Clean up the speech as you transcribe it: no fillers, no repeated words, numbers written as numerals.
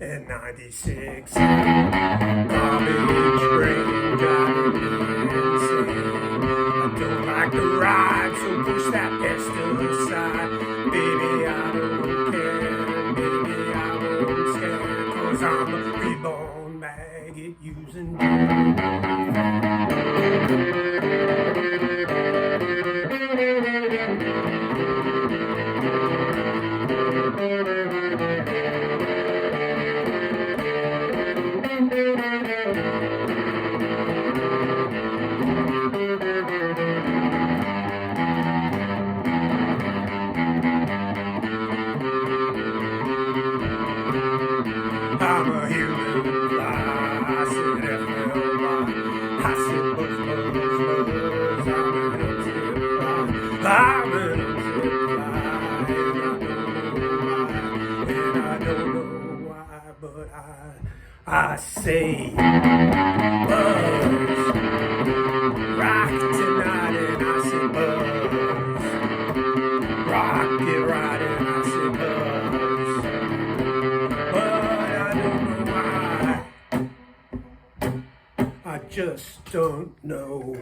and 96. Garbage brain driving me insane. I don't like the ride, so push that S to the side. Baby, I don't care, baby, I won't stand, 'cause I'm a reborn maggot using I'm a human fly, I said F-L-Y, I said buzz, buzz, buzz, I'm an unzip fly, I'm an unzip fly, and I don't know why, but I say buzz, rock tonight, and I say buzz, rock it right, and I say buzz. I just don't know.